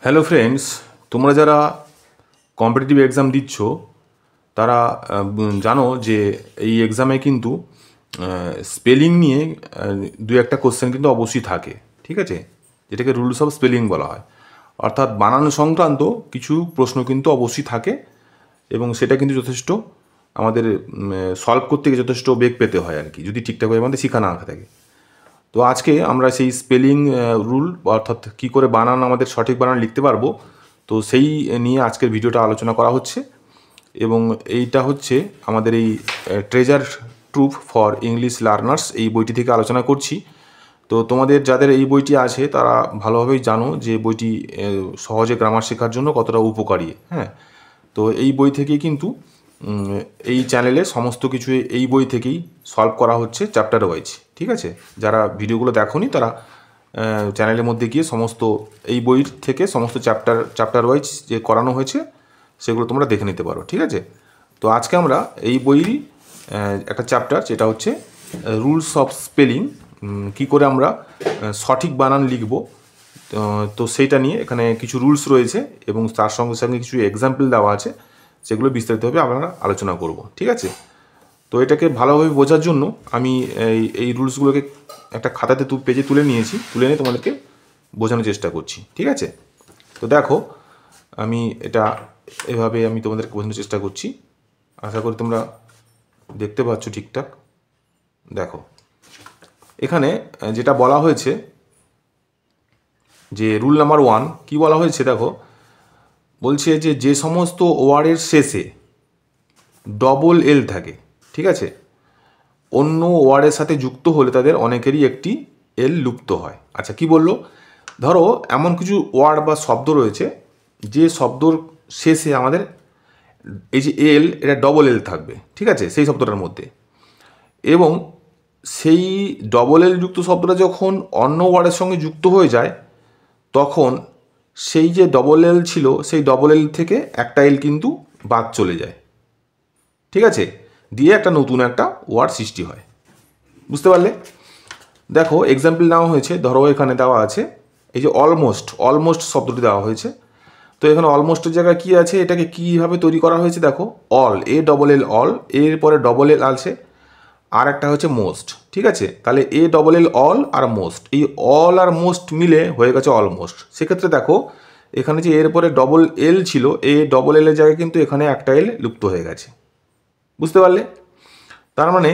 Hello friends, তোমরা যারা competitive exam দিচ্ছ তারা জানো যে এই এক্সামে কিন্তু স্পেলিং নিয়ে দু একটা কোশ্চেন কিন্তু অবশ্যই থাকে, ঠিক আছে, যেটাকে রুলস অফ স্পেলিং বলা হয়। অর্থাৎ বানান সংক্রান্ত কিছু প্রশ্ন কিন্তু অবশ্যই থাকে এবং সেটা কিন্তু যথেষ্ট আমাদের সলভ করতে গিয়ে যথেষ্ট বেগ পেতে হয় আর কি, যদি ঠিকঠাকভাবে আমাদের শেখা না থাকে। তো আজকে আমরা সেই স্পেলিং রুল অর্থাৎ কী করে বানান আমাদের সঠিক বানান লিখতে পারবো, তো সেই নিয়ে আজকের ভিডিওটা আলোচনা করা হচ্ছে। এবং এইটা হচ্ছে আমাদের এই treasure troop for English learners এই বইটি থেকে আলোচনা করছি। তো তোমাদের যাদের এই বইটি আছে তারা ভালোভাবেই জানো যে বইটি সহজে গ্রামার শেখার জন্য কতটা উপকারী। হ্যাঁ, তো এই বই থেকেই কিন্তু এই চ্যানেলে সমস্ত কিছু এই বই থেকেই সলভ করা হচ্ছে চ্যাপ্টার ওয়াইজ, ঠিক আছে। যারা ভিডিওগুলো দেখোনি তারা চ্যানেলের মধ্যে গিয়ে সমস্ত এই বই থেকে সমস্ত চ্যাপ্টার ওয়াইজ যে করানো হয়েছে সেগুলো তোমরা দেখে নিতে পারো, ঠিক আছে। তো আজকে আমরা এই বইয়েরই একটা চ্যাপ্টার, যেটা হচ্ছে রুলস অফ স্পেলিং, কী করে আমরা সঠিক বানান লিখব, তো সেইটা নিয়ে এখানে কিছু রুলস রয়েছে এবং তার সঙ্গে সঙ্গে কিছু এক্সাম্পল দেওয়া আছে, সেগুলো বিস্তারিতভাবে আমরা আলোচনা করব, ঠিক আছে। তো এটাকে ভালোভাবে বোঝার জন্য আমি এই রুলসগুলোকে একটা খাতাতে পেজে তুলে নিয়েছি, তুলে নিয়ে তোমাদেরকে বোঝানোর চেষ্টা করছি, ঠিক আছে। তো দেখো, আমি এটা এভাবে আমি তোমাদেরকে বোঝানোর চেষ্টা করছি, আশা করি তোমরা দেখতে পাচ্ছ ঠিকঠাক। দেখো, এখানে যেটা বলা হয়েছে যে রুল নাম্বার 1 কি বলা হয়েছে, দেখো বলছে যে যে সমস্ত ওয়ার্ডের শেষে ডবল এল থাকে, ঠিক আছে, অন্য ওয়ার্ডের সাথে যুক্ত হলে তাদের অনেকেরই একটি এল লুপ্ত হয়। আচ্ছা, কি বললো, ধরো এমন কিছু ওয়ার্ড বা শব্দ রয়েছে যে শব্দর শেষে আমাদের এই যে এল, এটা ডবল এল থাকবে, ঠিক আছে, সেই শব্দটার মধ্যে। এবং সেই ডবল এল যুক্ত শব্দটা যখন অন্য ওয়ার্ডের সঙ্গে যুক্ত হয়ে যায়, তখন সেই যে ডবল এল ছিল সেই ডবল এল থেকে একটা এল কিন্তু বাদ চলে যায়, ঠিক আছে, দিয়ে একটা নতুন একটা ওয়ার্ড সৃষ্টি হয়। বুঝতে পারলে? দেখো এক্সাম্পল নেওয়া হয়েছে, ধরো এখানে দেওয়া আছে এই যে অলমোস্ট শব্দটি দেওয়া হয়েছে। তো এখানে অলমোস্টের জায়গায় কী আছে, এটাকে কীভাবে তৈরি করা হয়েছে, দেখো অল, এ ডবল এল অল, এর পরে ডবল এল আছে, আর একটা হচ্ছে মোস্ট, ঠিক আছে। তাহলে এ ডবল এল অল আর মোস্ট, এই অল আর মোস্ট মিলে হয়ে গেছে অলমোস্ট। সেক্ষেত্রে দেখো এখানে যে এর পরে ডবল এল ছিল, এ ডবল এলের জায়গায় কিন্তু এখানে একটা এল লুপ্ত হয়ে গেছে। বুঝতে পারলে? তার মানে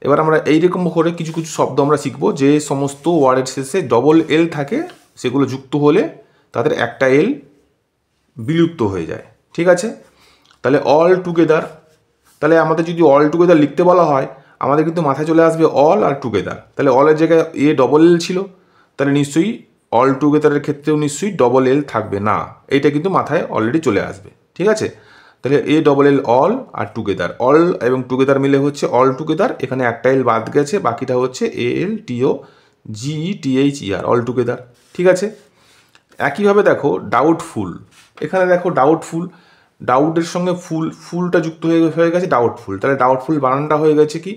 এবার আমরা এইরকম করে কিছু কিছু শব্দ আমরা শিখবো যে সমস্ত ওয়ার্ডের শেষে ডবল এল থাকে, সেগুলো যুক্ত হলে তাদের একটা এল বিলুপ্ত হয়ে যায়, ঠিক আছে। তাহলে অল টুগেদার, তাহলে আমাদের যদি অল টুগেদার লিখতে বলা হয়, আমাদের কিন্তু মাথায় চলে আসবে অল আর টুগেদার। তাহলে অলের জায়গায় এ ডবল এল ছিল, তাহলে নিশ্চয়ই অল টুগেদারের ক্ষেত্রেও নিশ্চয়ই ডবল এল থাকবে না, এইটা কিন্তু মাথায় অলরেডি চলে আসবে, ঠিক আছে। তাহলে A double L all are together, all এবং টুগেদার মিলে হচ্ছে অল টুগেদার। এখানে একটা এল বাদ গেছে, বাকিটা হচ্ছে এ এল টিও GETHER, অল টুগেদার, ঠিক আছে। একইভাবে দেখো ডাউটফুল, এখানে দেখো ডাউটফুল, ডাউটের সঙ্গে ফুলটা যুক্ত হয়ে গেছে ডাউটফুল। তাহলে ডাউটফুল বানানটা হয়ে গেছে কি,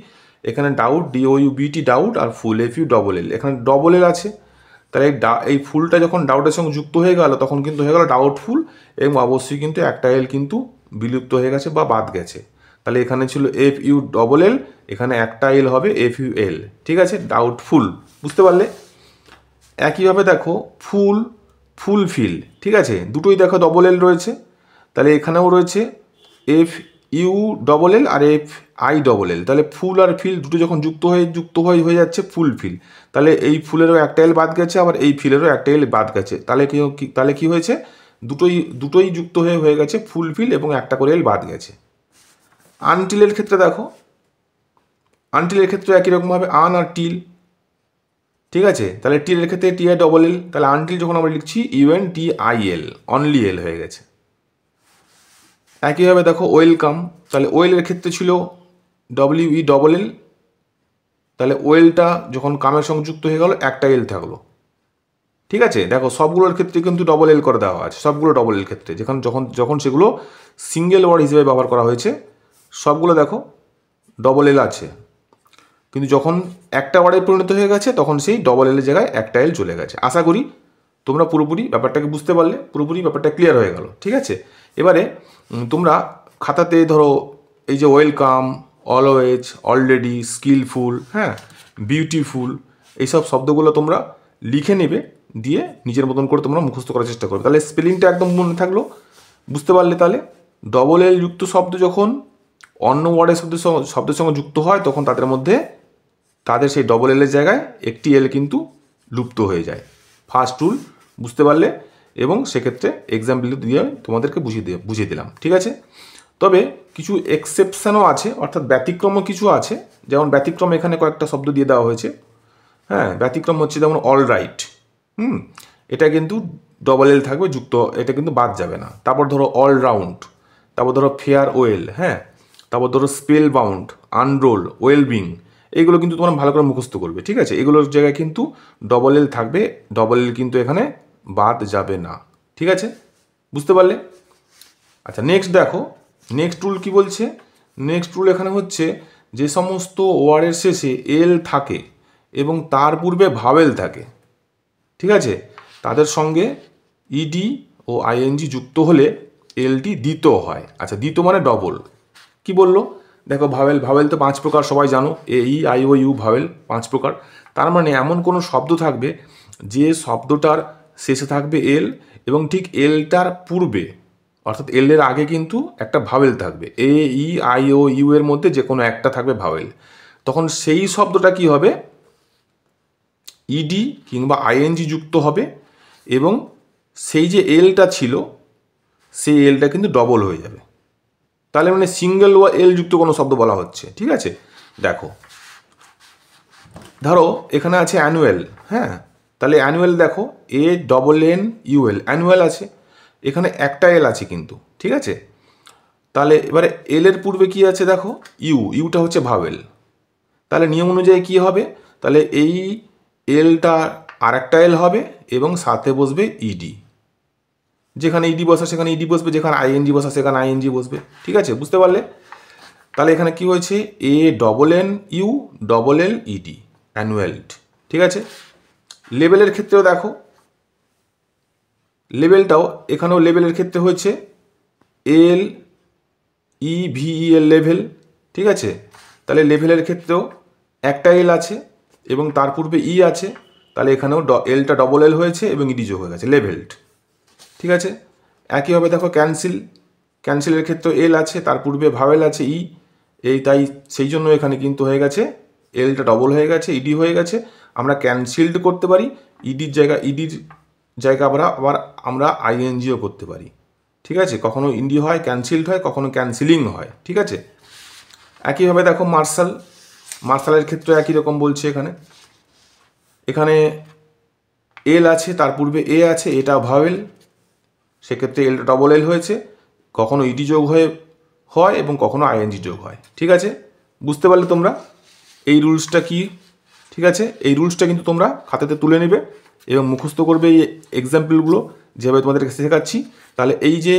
এখানে ডাউট DOUBT ডাউট, আর ফুল FU ডবল এল, এখানে ডবল এল আছে। তাহলে এই ফুলটা যখন ডাউটের সঙ্গে যুক্ত হয়ে গেল তখন কিন্তু হয়ে গেল ডাউটফুল, এবং অবশ্যই কিন্তু একটা এল কিন্তু বিলুপ্ত হয়ে গেছে বা বাদ গেছে। তাহলে এখানে ছিল FU ডবল এল, এখানে একটা এল হবে FUL, ঠিক আছে, ডাউটফুল। বুঝতে পারলে? একইভাবে দেখো ফুলফিল, ঠিক আছে, দুটোই দেখো ডবল এল রয়েছে। তাহলে এখানেও রয়েছে FU ডবল এল আর FI ডবল এল। তাহলে ফুল আর ফিল দুটো যখন যুক্ত হয়ে যাচ্ছে ফুলফিল। তাহলে এই ফুলেরও একটা এল বাদ গেছে, আবার এই ফিলেরও একটা এল বাদ গেছে। তাহলে কি হয়েছে, দুটোই যুক্ত হয়ে গেছে ফুলফিল, এবং একটা করে এল বাদ গেছে। আনটিলের ক্ষেত্রে দেখো, আনটিলের ক্ষেত্রে একই রকমভাবে আন আর টিল, ঠিক আছে। তাহলে টিলের ক্ষেত্রে TI ডবল এল, তাহলে আনটিল যখন আমরা লিখছি UNTIL, অনলি এল হয়ে গেছে। একইভাবে দেখো ওয়েলকাম, তাহলে ওয়েলের ক্ষেত্রে ছিল WE ডবল এল, তাহলে ওয়েলটা যখন কামের সঙ্গে যুক্ত হয়ে গেল একটা এল থাকলো, ঠিক আছে। দেখো সবগুলোর ক্ষেত্রে কিন্তু ডবল এল করে দেওয়া আছে, সবগুলো ডবল এল ক্ষেত্রে যখন সেগুলো সিঙ্গেল ওয়ার্ড হিসেবে ব্যবহার করা হয়েছে সবগুলো দেখো ডবল এল আছে, কিন্তু যখন একটা ওয়ার্ডে পরিণত হয়ে গেছে তখন সেই ডবল এলের জায়গায় একটা এল চলে গেছে। আশা করি তোমরা পুরোপুরি ব্যাপারটাকে বুঝতে পারলে, পুরোপুরি ব্যাপারটা ক্লিয়ার হয়ে গেল। ঠিক আছে, এবারে তোমরা খাতাতে ধরো এই যে ওয়েলকাম, অলওয়েজ, অলরেডি, স্কিলফুল, হ্যাঁ, বিউটিফুল, এইসব শব্দগুলো তোমরা লিখে নেবে, দিয়ে নিজের মতন করে তোমরা মুখস্থ করার চেষ্টা করবে। তাহলে স্পেলিংটা একদম মনে থাকলো, বুঝতে পারলে। তাহলে ডবল এল যুক্ত শব্দ যখন অন্য ওয়ার্ডের শব্দের সঙ্গে যুক্ত হয়, তখন তাদের মধ্যে তাদের সেই ডবল এলের জায়গায় একটি এল কিন্তু লুপ্ত হয়ে যায়। ফার্স্ট রুল বুঝতে পারলে, এবং সেক্ষেত্রে এক্সাম্পল দিয়ে তোমাদেরকে বুঝিয়ে দিলাম। ঠিক আছে, তবে কিছু এক্সেপশানও আছে, অর্থাৎ ব্যতিক্রমও কিছু আছে। যেমন ব্যতিক্রম এখানে কয়েকটা শব্দ দিয়ে দেওয়া হয়েছে। হ্যাঁ, ব্যতিক্রম হচ্ছে যেমন অল রাইট, এটা কিন্তু ডবল এল থাকবে যুক্ত, এটা কিন্তু বাদ যাবে না। তারপর ধরো অল রাউন্ড, তারপর ধরো ফেয়ার ওয়েল, হ্যাঁ, তারপর ধরো স্পেল বাউন্ড, আনরোল, ওয়েলবিং, এইগুলো কিন্তু তোমরা ভালো করে মুখস্থ করবে। ঠিক আছে, এগুলোর জায়গায় কিন্তু ডবল এল থাকবে, ডবল এল কিন্তু এখানে বাদ যাবে না। ঠিক আছে, বুঝতে পারলে? আচ্ছা, নেক্সট দেখো, নেক্সট রুল কি বলছে। নেক্সট রুল এখানে হচ্ছে যে সমস্ত ওয়ার্ডের শেষে এল থাকে এবং তার পূর্বে ভাওয়েল থাকে, ঠিক আছে, তাদের সঙ্গে ইডি ও আইএনজি যুক্ত হলে এলটি দ্বিত হয়। আচ্ছা, দ্বিত মানে ডবল। কি বললো দেখো, ভাওয়েল তো 5 প্রকার, সবাই জানো, A E I O U, vowel 5 প্রকার। তার মানে এমন কোনো শব্দ থাকবে যে শব্দটার শেষে থাকবে এল, এবং ঠিক এলটার পূর্বে অর্থাৎ এল এর আগে কিন্তু একটা ভাওয়েল থাকবে। এ ই আই ও ইউ এর মধ্যে যে কোনো একটা থাকবে ভাওয়েল। তখন সেই শব্দটা কি হবে, ইডি কিংবা আইএনজি যুক্ত হবে, এবং সেই যে এলটা ছিল সেই এলটা কিন্তু ডবল হয়ে যাবে। তাহলে মানে সিঙ্গেল ও এল যুক্ত কোনো শব্দ বলা হচ্ছে। ঠিক আছে, দেখো ধরো এখানে আছে অ্যানুয়াল, হ্যাঁ, তাহলে অ্যানুয়াল দেখো, এ ডবল এন ইউএল, অ্যানুয়াল আছে, এখানে একটা এল আছে কিন্তু। ঠিক আছে, তাহলে এবারে এল এর পূর্বে কি আছে দেখো, ইউটা হচ্ছে ভাওয়েল। তাহলে নিয়ম অনুযায়ী কি হবে, তাহলে এই এলটা আর একটা এল হবে এবং সাথে বসবে ইডি। যেখানে ইডি বসা সেখানে ইডি বসবে, যেখানে আইএনজি বসা সেখানে আইএনজি বসবে। ঠিক আছে, বুঝতে পারলে? তাহলে এখানে কি হয়েছে, A double N U double L ED, annulled. ঠিক আছে, লেভেলের ক্ষেত্রেও দেখো, লেভেলটাও এখানেও লেভেলের ক্ষেত্রে হয়েছে এল ই ভি ই এল, লেভেল। ঠিক আছে, তাহলে লেভেলের ক্ষেত্রেও একটা এল আছে এবং তার পূর্বে ই আছে, তাহলে এখানেও এলটা ডবল এল হয়েছে এবং ইডি যোগ হয়ে গেছে, লেভেলড। ঠিক আছে, একইভাবে দেখো ক্যান্সেলের ক্ষেত্রে এল আছে, তার পূর্বে ভাওয়েল আছে ই, তাই সেই জন্য এখানে কিন্তু হয়ে গেছে এলটা ডবল হয়ে গেছে, ইডি হয়ে গেছে। আমরা ক্যান্সেলড করতে পারি, ইডির জায়গা আবার আমরা আইএনজিও করতে পারি। ঠিক আছে, কখনো ইন্ডি হয়, ক্যান্সেলড হয়, কখনো ক্যান্সেলিং হয়। ঠিক আছে, একইভাবে দেখো মার্শালের ক্ষেত্রে একই রকম বলছে। এখানে এল আছে, তার পূর্বে এ আছে, এটা ভাওয়েল, সেক্ষেত্রে এলটা ডবল এল হয়েছে, কখনো ইডি যোগ হয় এবং কখনো আইএনজি যোগ হয়। ঠিক আছে, বুঝতে পারলে তোমরা এই রুলসটা কি? ঠিক আছে, এই রুলসটা কিন্তু তোমরা খাতাতে তুলে নেবে এবং মুখস্থ করবে এই এক্সাম্পলগুলো যেভাবে তোমাদেরকে শেখাচ্ছি। তাহলে এই যে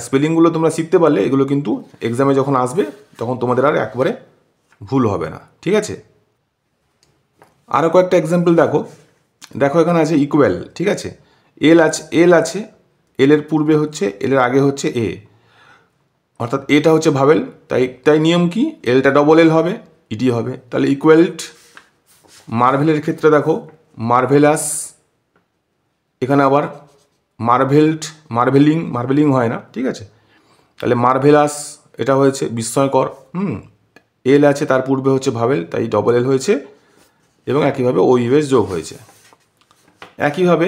স্পেলিংগুলো তোমরা শিখতে পারলে, এগুলো কিন্তু এক্সামে যখন আসবে তখন তোমাদের আর একবারে ভুল হবে না। ঠিক আছে, আরও কয়েকটা এক্সাম্পল দেখো এখানে আছে ইকুয়াল। ঠিক আছে, এল আছে, এলের পূর্বে হচ্ছে, এলের আগে হচ্ছে এ, অর্থাৎ এটা হচ্ছে ভাওয়েল, তাই নিয়ম কি, এলটা ডবল এল হবে, ইডি হবে। তাহলে ইকুয়ালড। মার্ভেলের ক্ষেত্রে দেখো, মার্ভেলাস, এখানে আবার মার্ভেলিং হয় না। ঠিক আছে, তাহলে মার্ভেলাস এটা হয়েছে বিস্ময়কর। এল আছে, তার পূর্বে হচ্ছে ভাওয়েল, তাই ডবল এল হয়েছে, এবং একইভাবে ও ইউএস যোগ হয়েছে। একইভাবে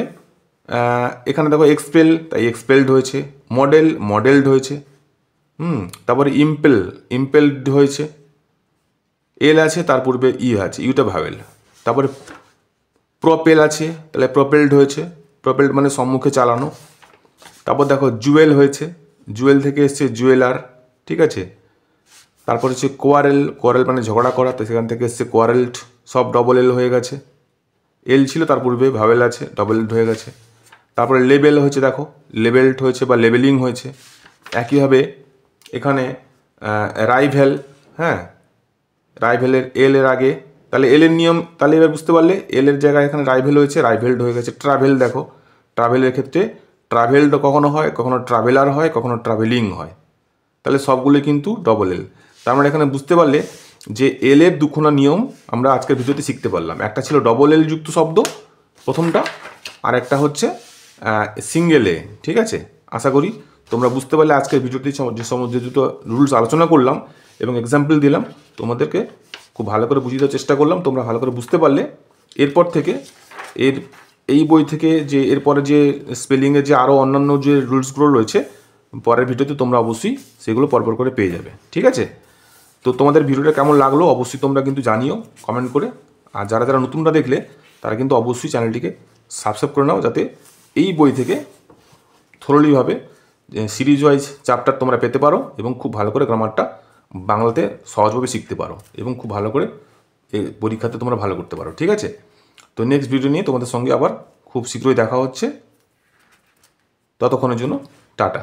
এখানে দেখো এক্সপেল, তাই এক্সপেলড হয়েছে। মডেলড হয়েছে। তারপরে ইম্পেলড হয়েছে। এল আছে, তার পূর্বে ই আছে, ইউটা ভাওয়েল। তারপরে প্রপেল আছে, তাহলে প্রপেলড হয়েছে, প্রপেলড মানে সম্মুখে চালানো। তারপর দেখো জুয়েল হয়েছে, জুয়েল থেকে এসছে জুয়েলার। ঠিক আছে, তারপর হচ্ছে কোয়ারেল মানে ঝগড়া করা, তো সেখান থেকে এসছে কোয়ারেলড, সব ডবল এল হয়ে গেছে। এল ছিল, তার পূর্বে ভাওয়েল আছে, ডবল এল হয়ে গেছে। তারপরে লেবেল হয়েছে, দেখো লেবেলড হয়েছে বা লেবেলিং হয়েছে। একইভাবে এখানে রাইভেল, হ্যাঁ, রাইভেলের এল এর আগে তাহলে এল এর নিয়ম, তাহলে এবার বুঝতে পারলে এল এর জায়গায় এখানে রাইভেল হয়েছে, রাইভেলড হয়ে গেছে ট্রাভেল। দেখো ট্রাভেলের ক্ষেত্রে ট্রাভেলড কখনো হয়, কখনো ট্রাভেলার হয়, কখনো ট্রাভেলিং হয়, তাহলে সবগুলো কিন্তু ডবল এল। তার মানে এখানে বুঝতে পারলে যে এল এর দুখানা নিয়ম আমরা আজকের ভিডিওতে শিখতে পারলাম। একটা ছিল ডবল এল যুক্ত শব্দ প্রথমটা, আর একটা হচ্ছে সিঙ্গেল এ। ঠিক আছে, আশা করি তোমরা বুঝতে পারলে আজকের ভিডিওতে যে দুটো রুলস আলোচনা করলাম এবং এক্সাম্পল দিলাম, তোমাদেরকে খুব ভালো করে বুঝিয়ে দেওয়ার চেষ্টা করলাম, তোমরা ভালো করে বুঝতে পারলে। এরপর থেকে এই বই থেকে যে এরপরে যে স্পেলিংয়ের যে আরও অন্যান্য যে রুলসগুলো রয়েছে পরের ভিডিওতে তোমরা অবশ্যই সেগুলো পরপর করে পেয়ে যাবে। ঠিক আছে, তো তোমাদের ভিডিওটা কেমন লাগলো অবশ্যই তোমরা কিন্তু জানিও কমেন্ট করে। আর যারা যারা নতুনরা দেখলে তারা কিন্তু অবশ্যই চ্যানেলটিকে সাবস্ক্রাইব করে নাও, যাতে এই বই থেকে থরলিভাবে সিরিজ ওয়াইজ চ্যাপ্টার তোমরা পেতে পারো এবং খুব ভালো করে গ্রামারটা বাংলাতে সহজভাবে শিখতে পারো এবং খুব ভালো করে এই পরীক্ষাতে তোমরা ভালো করতে পারো। ঠিক আছে, তো নেক্সট ভিডিও নিয়ে তোমাদের সঙ্গে আবার খুব শীঘ্রই দেখা হচ্ছে। ততক্ষণের জন্য টাটা।